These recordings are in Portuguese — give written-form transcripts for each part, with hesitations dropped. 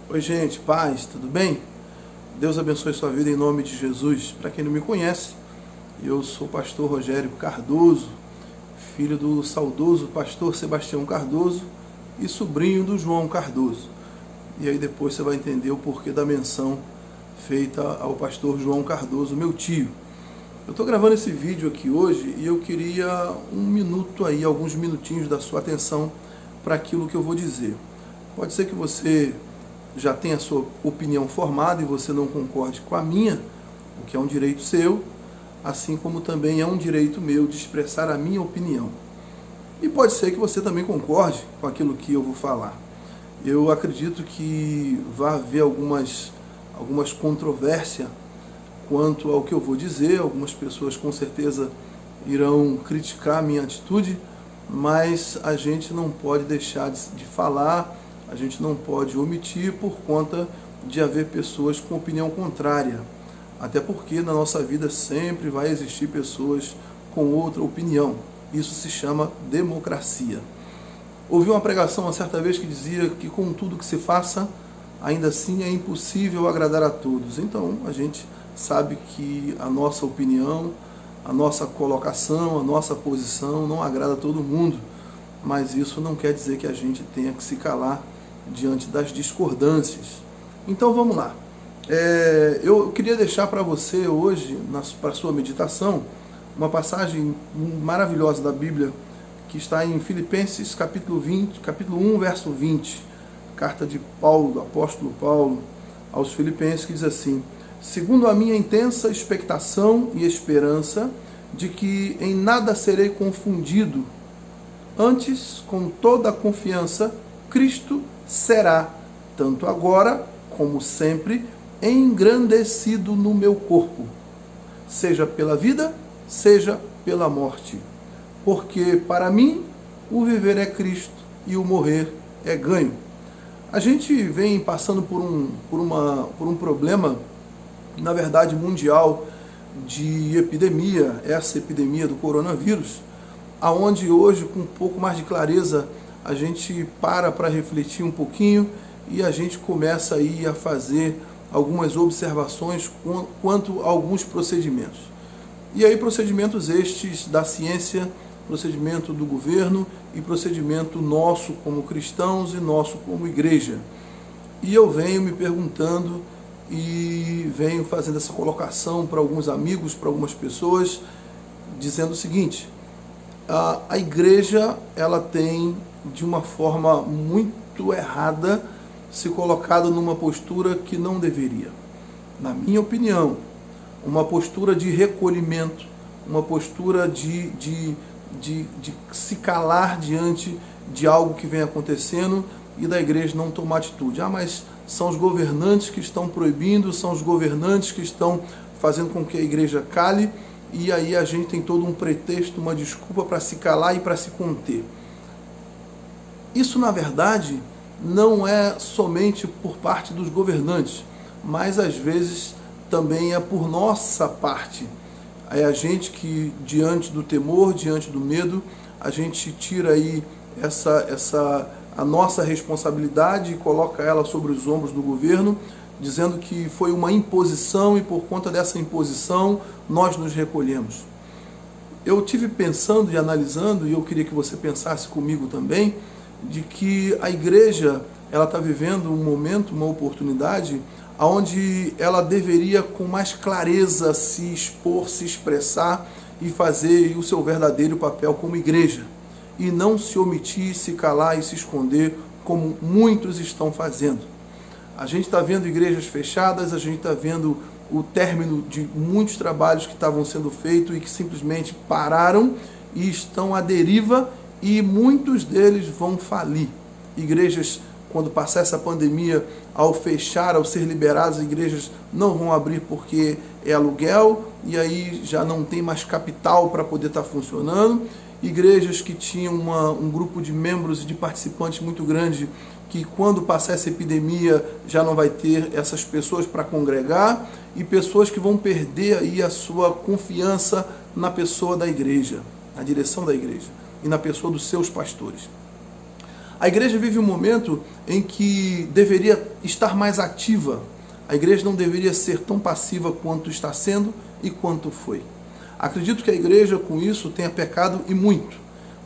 Oi gente, paz, tudo bem? Deus abençoe sua vida em nome de Jesus. Para quem não me conhece, eu sou o pastor Rogério Cardoso, filho do saudoso pastor Sebastião Cardoso e sobrinho do João Cardoso. E aí depois você vai entender o porquê da menção feita ao pastor João Cardoso, meu tio. Eu estou gravando esse vídeo aqui hoje e eu queria alguns minutinhos da sua atenção para aquilo que eu vou dizer. Pode ser que você já tenha a sua opinião formada e você não concorde com a minha, o que é um direito seu, assim como também é um direito meu de expressar a minha opinião. E pode ser que você também concorde com aquilo que eu vou falar. Eu acredito que vai haver algumas controvérsias quanto ao que eu vou dizer. Algumas pessoas com certeza irão criticar a minha atitude, mas a gente não pode deixar de falar, a gente não pode omitir por conta de haver pessoas com opinião contrária. Até porque na nossa vida sempre vai existir pessoas com outra opinião. Isso se chama democracia. Ouvi uma pregação uma certa vez que dizia que com tudo que se faça, ainda assim é impossível agradar a todos. Então a gente sabe que a nossa opinião, a nossa colocação, a nossa posição não agrada a todo mundo. Mas isso não quer dizer que a gente tenha que se calar diante das discordâncias. Então vamos lá. Eu queria deixar para você hoje, para sua meditação, uma passagem maravilhosa da Bíblia que está em Filipenses capítulo 1, verso 20, carta de Paulo, do apóstolo Paulo aos Filipenses, que diz assim: segundo a minha intensa expectação e esperança de que em nada serei confundido, antes, com toda a confiança, Cristo será, tanto agora como sempre, engrandecido no meu corpo, seja pela vida, seja pela morte. Porque para mim o viver é Cristo e o morrer é ganho. A gente vem passando por um problema, na verdade mundial, de epidemia, essa epidemia do coronavírus, aonde hoje, com um pouco mais de clareza, a gente para refletir um pouquinho e a gente começa aí a fazer algumas observações quanto a alguns procedimentos. E aí procedimentos estes da ciência, procedimento do governo e procedimento nosso como cristãos e nosso como igreja. E eu venho me perguntando e venho fazendo essa colocação para alguns amigos, para algumas pessoas, dizendo o seguinte: a igreja, ela tem, de uma forma muito errada, se colocado numa postura que não deveria. Na minha opinião, uma postura de recolhimento, uma postura de se calar diante de algo que vem acontecendo e da igreja não tomar atitude. Mas são os governantes que estão proibindo, são os governantes que estão fazendo com que a igreja cale, e aí a gente tem todo um pretexto, uma desculpa para se calar e para se conter. Isso, na verdade, não é somente por parte dos governantes, mas às vezes também é por nossa parte. É a gente que, diante do temor, diante do medo, a gente tira aí a nossa responsabilidade e coloca ela sobre os ombros do governo, dizendo que foi uma imposição e por conta dessa imposição nós nos recolhemos. Eu tive pensando e analisando, e eu queria que você pensasse comigo também, de que a igreja, ela está vivendo um momento, uma oportunidade, onde ela deveria com mais clareza se expor, se expressar e fazer o seu verdadeiro papel como igreja, e não se omitir, se calar e se esconder como muitos estão fazendo. A gente está vendo igrejas fechadas, a gente está vendo o término de muitos trabalhos que estavam sendo feitos e que simplesmente pararam e estão à deriva, e muitos deles vão falir. Igrejas, quando passar essa pandemia, ao fechar, ao ser liberadas, igrejas não vão abrir porque é aluguel, e aí já não tem mais capital para poder estar funcionando. Igrejas que tinham um grupo de membros e de participantes muito grande, que quando passar essa epidemia já não vai ter essas pessoas para congregar, e pessoas que vão perder aí a sua confiança na pessoa da igreja, na direção da igreja, e na pessoa dos seus pastores. A igreja vive um momento em que deveria estar mais ativa. A igreja não deveria ser tão passiva quanto está sendo e quanto foi. Acredito que a igreja, com isso, tenha pecado e muito,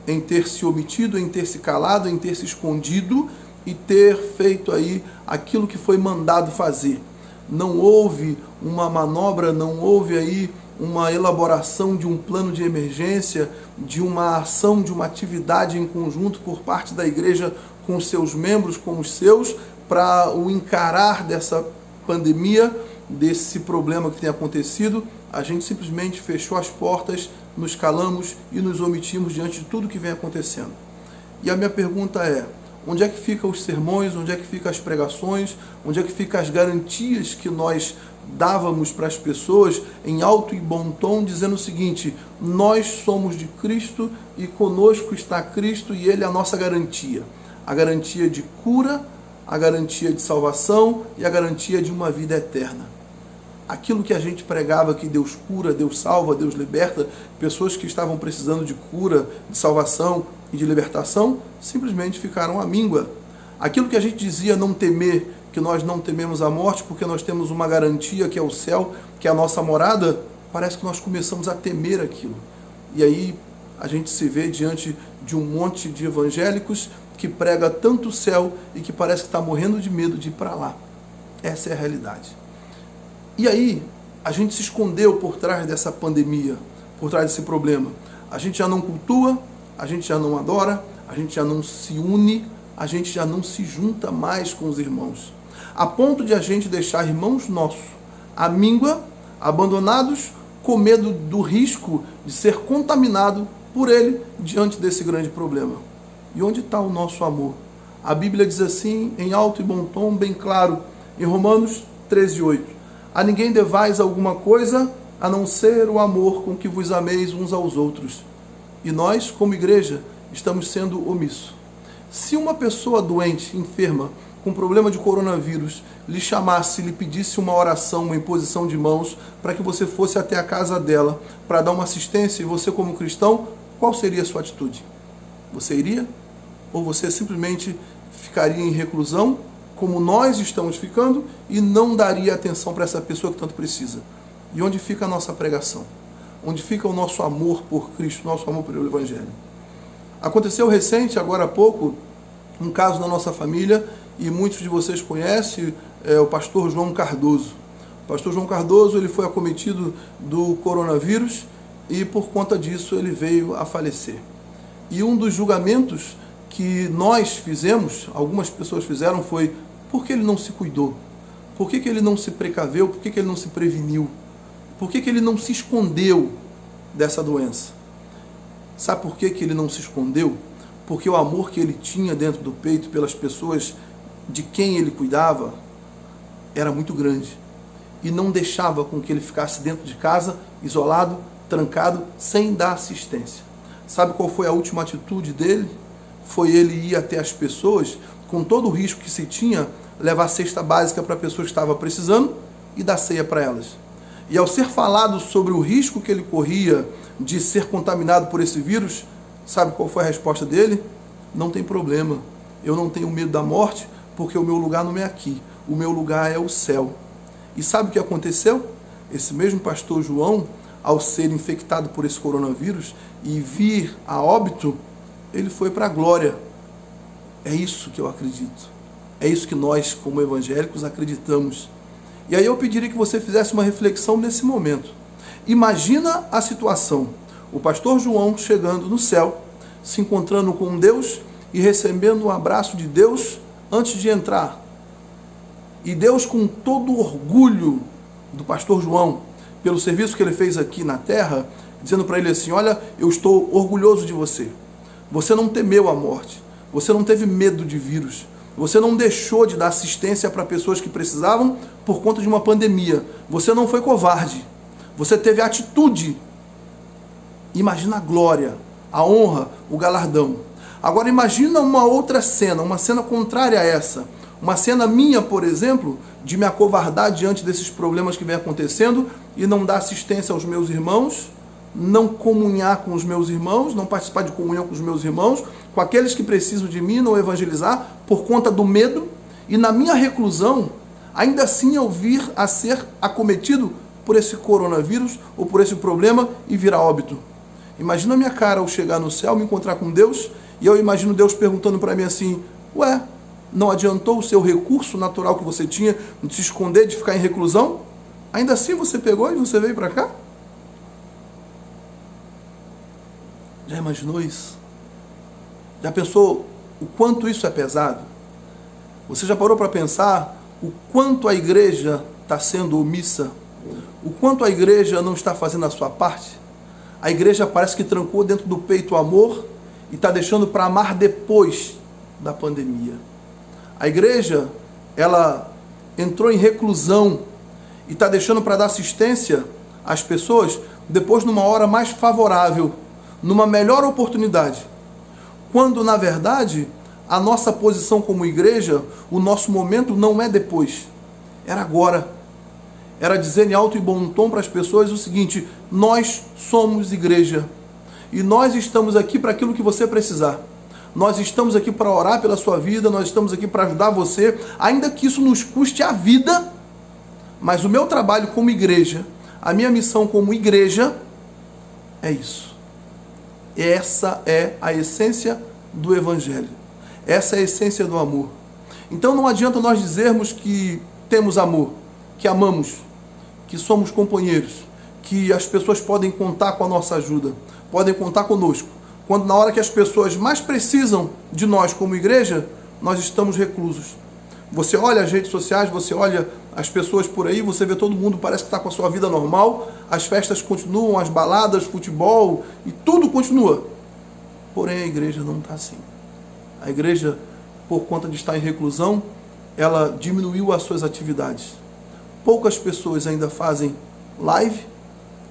em ter se omitido, em ter se calado, em ter se escondido e ter feito aí aquilo que foi mandado fazer. Não houve uma manobra, não houve aí uma elaboração de um plano de emergência, de uma ação, de uma atividade em conjunto por parte da igreja com os seus membros, com os seus, para o encarar dessa pandemia, desse problema que tem acontecido. A gente simplesmente fechou as portas, nos calamos e nos omitimos diante de tudo que vem acontecendo. E a minha pergunta é: onde é que ficam os sermões, onde é que ficam as pregações, onde é que ficam as garantias que nós dávamos para as pessoas em alto e bom tom, dizendo o seguinte: nós somos de Cristo e conosco está Cristo e Ele é a nossa garantia. A garantia de cura, a garantia de salvação e a garantia de uma vida eterna. Aquilo que a gente pregava, que Deus cura, Deus salva, Deus liberta, pessoas que estavam precisando de cura, de salvação e de libertação, simplesmente ficaram à míngua. Aquilo que a gente dizia não temer, que nós não tememos a morte porque nós temos uma garantia que é o céu, que é a nossa morada, parece que nós começamos a temer aquilo. E aí a gente se vê diante de um monte de evangélicos que prega tanto o céu e que parece que está morrendo de medo de ir para lá. Essa é a realidade. E aí a gente se escondeu por trás dessa pandemia, por trás desse problema. A gente já não cultua, a gente já não adora, a gente já não se une, a gente já não se junta mais com os irmãos. A ponto de a gente deixar irmãos nossos à míngua, abandonados, com medo do risco de ser contaminado por ele diante desse grande problema. E onde está o nosso amor? A Bíblia diz assim, em alto e bom tom, bem claro, em Romanos 13:8. A ninguém devais alguma coisa a não ser o amor com que vos ameis uns aos outros. E nós, como igreja, estamos sendo omissos. Se uma pessoa doente, enferma, com problema de coronavírus, lhe chamasse, lhe pedisse uma oração, uma imposição de mãos, para que você fosse até a casa dela, para dar uma assistência, e você como cristão, qual seria a sua atitude? Você iria? Ou você simplesmente ficaria em reclusão, como nós estamos ficando, e não daria atenção para essa pessoa que tanto precisa? E onde fica a nossa pregação? Onde fica o nosso amor por Cristo, nosso amor pelo Evangelho? Aconteceu recente, agora há pouco, um caso na nossa família, e muitos de vocês conhecem, o pastor João Cardoso. O pastor João Cardoso, ele foi acometido do coronavírus e por conta disso ele veio a falecer. E um dos julgamentos que nós fizemos, algumas pessoas fizeram, foi: por que ele não se cuidou? Por que ele não se precaveu? Por que ele não se preveniu? Por que ele não se escondeu dessa doença? Sabe por que ele não se escondeu? Porque o amor que ele tinha dentro do peito pelas pessoas de quem ele cuidava era muito grande. E não deixava com que ele ficasse dentro de casa, isolado, trancado, sem dar assistência. Sabe qual foi a última atitude dele? Foi ele ir até as pessoas, com todo o risco que se tinha, levar cesta básica para a pessoa que estava precisando e dar ceia para elas. E ao ser falado sobre o risco que ele corria de ser contaminado por esse vírus, sabe qual foi a resposta dele? Não tem problema, eu não tenho medo da morte, porque o meu lugar não é aqui, o meu lugar é o céu. E sabe o que aconteceu? Esse mesmo pastor João, ao ser infectado por esse coronavírus e vir a óbito, ele foi para a glória. É isso que eu acredito. É isso que nós, como evangélicos, acreditamos. E aí eu pediria que você fizesse uma reflexão nesse momento. Imagina a situação: o pastor João chegando no céu, se encontrando com Deus e recebendo um abraço de Deus antes de entrar. E Deus, com todo o orgulho do pastor João, pelo serviço que ele fez aqui na terra, dizendo para ele assim: olha, eu estou orgulhoso de você. Você não temeu a morte. Você não teve medo de vírus. Você não deixou de dar assistência para pessoas que precisavam por conta de uma pandemia. Você não foi covarde. Você teve atitude. Imagina a glória, a honra, o galardão. Agora imagina uma outra cena, uma cena contrária a essa. Uma cena minha, por exemplo, de me acovardar diante desses problemas que vem acontecendo e não dar assistência aos meus irmãos, não comunhar com os meus irmãos, não participar de comunhão com os meus irmãos, com aqueles que precisam de mim, não evangelizar por conta do medo, e na minha reclusão, ainda assim eu vir a ser acometido por esse coronavírus ou por esse problema e virar óbito. Imagina a minha cara ao chegar no céu, me encontrar com Deus, e eu imagino Deus perguntando para mim assim, ué, não adiantou o seu recurso natural que você tinha de se esconder, de ficar em reclusão? Ainda assim você pegou e você veio para cá? Já imaginou isso? Já pensou o quanto isso é pesado? Você já parou para pensar o quanto a igreja está sendo omissa? O quanto a igreja não está fazendo a sua parte? A igreja parece que trancou dentro do peito o amor e está deixando para amar depois da pandemia. A igreja, ela entrou em reclusão e está deixando para dar assistência às pessoas depois numa hora mais favorável, numa melhor oportunidade. Quando, na verdade, a nossa posição como igreja, o nosso momento não é depois, era agora. Era dizer em alto e bom tom para as pessoas o seguinte, nós somos igreja e nós estamos aqui para aquilo que você precisar. Nós estamos aqui para orar pela sua vida, nós estamos aqui para ajudar você, ainda que isso nos custe a vida, mas o meu trabalho como igreja, a minha missão como igreja, é isso. Essa é a essência do Evangelho. Essa é a essência do amor. Então não adianta nós dizermos que temos amor, que amamos, que somos companheiros, que as pessoas podem contar com a nossa ajuda, podem contar conosco, quando na hora que as pessoas mais precisam de nós como igreja, nós estamos reclusos. Você olha as redes sociais, você olha as pessoas por aí, você vê todo mundo, parece que está com a sua vida normal, as festas continuam, as baladas, futebol, e tudo continua. Porém, a igreja não está assim. A igreja, por conta de estar em reclusão, ela diminuiu as suas atividades. Poucas pessoas ainda fazem live,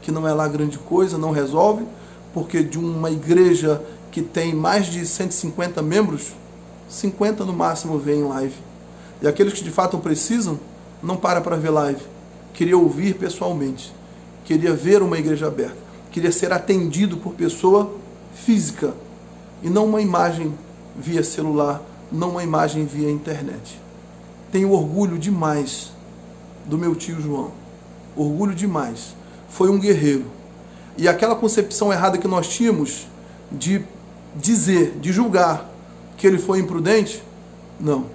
que não é lá grande coisa, não resolve, porque de uma igreja que tem mais de 150 membros, 50 no máximo vêm em live. E aqueles que de fato precisam, não para ver live. Queria ouvir pessoalmente. Queria ver uma igreja aberta. Queria ser atendido por pessoa física. E não uma imagem via celular, não uma imagem via internet. Tenho orgulho demais do meu tio João. Orgulho demais. Foi um guerreiro. E aquela concepção errada que nós tínhamos de dizer, de julgar que ele foi imprudente, não.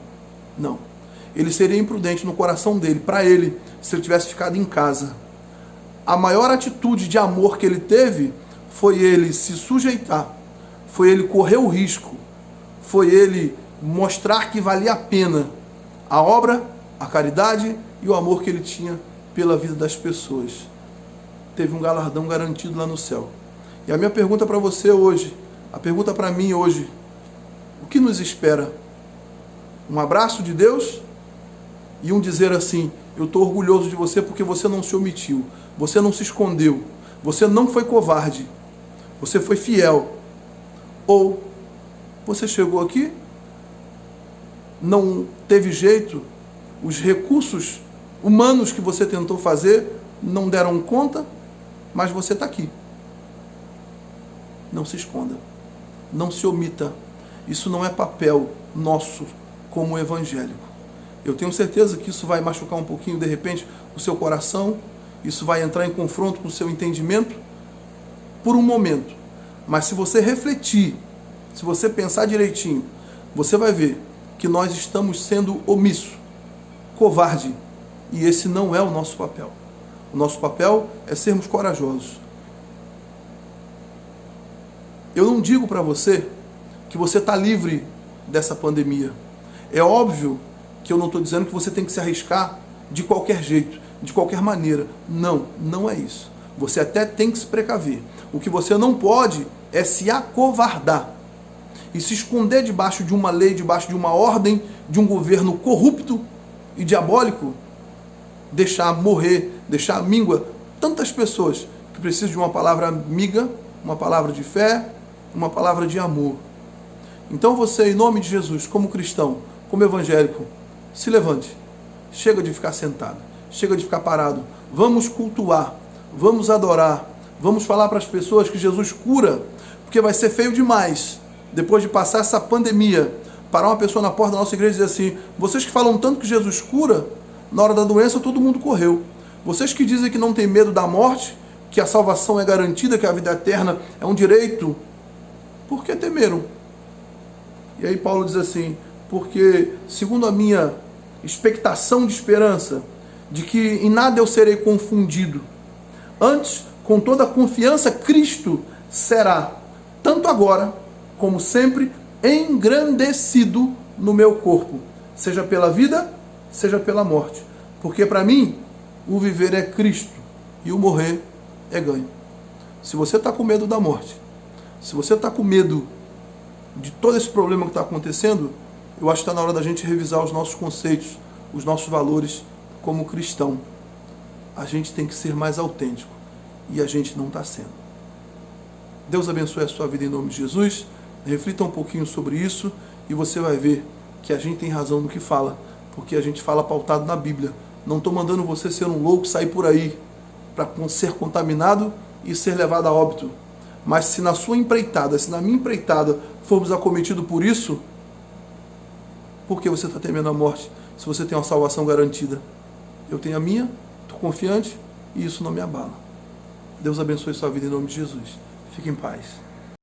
Ele seria imprudente no coração dele, para ele, se ele tivesse ficado em casa. A maior atitude de amor que ele teve foi ele se sujeitar, foi ele correr o risco, foi ele mostrar que valia a pena a obra, a caridade e o amor que ele tinha pela vida das pessoas. Teve um galardão garantido lá no céu. E a minha pergunta para você hoje, a pergunta para mim hoje, o que nos espera? Um abraço de Deus e um dizer assim, eu estou orgulhoso de você porque você não se omitiu, você não se escondeu, você não foi covarde, você foi fiel. Ou você chegou aqui, não teve jeito, os recursos humanos que você tentou fazer não deram conta, mas você está aqui. Não se esconda, não se omita. Isso não é papel nosso como evangélico. Eu tenho certeza que isso vai machucar um pouquinho, de repente, o seu coração, isso vai entrar em confronto com o seu entendimento por um momento. Mas se você refletir, se você pensar direitinho, você vai ver que nós estamos sendo omissos, covarde, e esse não é o nosso papel. O nosso papel é sermos corajosos. Eu não digo para você que você está livre dessa pandemia. É óbvio que eu não estou dizendo que você tem que se arriscar de qualquer jeito, de qualquer maneira. Não, não é isso. Você até tem que se precaver. O que você não pode é se acovardar e se esconder debaixo de uma lei, debaixo de uma ordem, de um governo corrupto e diabólico, deixar morrer, deixar míngua tantas pessoas que precisam de uma palavra amiga, uma palavra de fé, uma palavra de amor. Então você, em nome de Jesus, como cristão, como evangélico, se levante. Chega de ficar sentado, chega de ficar parado. Vamos cultuar, vamos adorar, Vamos falar para as pessoas que Jesus cura, porque vai ser feio demais, depois de passar essa pandemia, parar uma pessoa na porta da nossa igreja e dizer assim: vocês que falam tanto que Jesus cura, na hora da doença todo mundo correu. Vocês que dizem que não tem medo da morte, que a salvação é garantida, que a vida eterna é um direito, por que temeram? E aí Paulo diz assim: porque segundo a minha expectação de esperança, de que em nada eu serei confundido, antes, com toda a confiança, Cristo será, tanto agora como sempre, engrandecido no meu corpo, seja pela vida, seja pela morte. Porque para mim, o viver é Cristo e o morrer é ganho. Se você está com medo da morte, se você está com medo de todo esse problema que está acontecendo, eu acho que está na hora da gente revisar os nossos conceitos, os nossos valores como cristão. A gente tem que ser mais autêntico e a gente não está sendo. Deus abençoe a sua vida em nome de Jesus. Reflita um pouquinho sobre isso e você vai ver que a gente tem razão no que fala, porque a gente fala pautado na Bíblia. Não estou mandando você ser um louco, sair por aí para ser contaminado e ser levado a óbito. Mas se na sua empreitada, se na minha empreitada formos acometidos por isso, por que você está temendo a morte se você tem uma salvação garantida? Eu tenho a minha, estou confiante e isso não me abala. Deus abençoe sua vida em nome de Jesus. Fique em paz.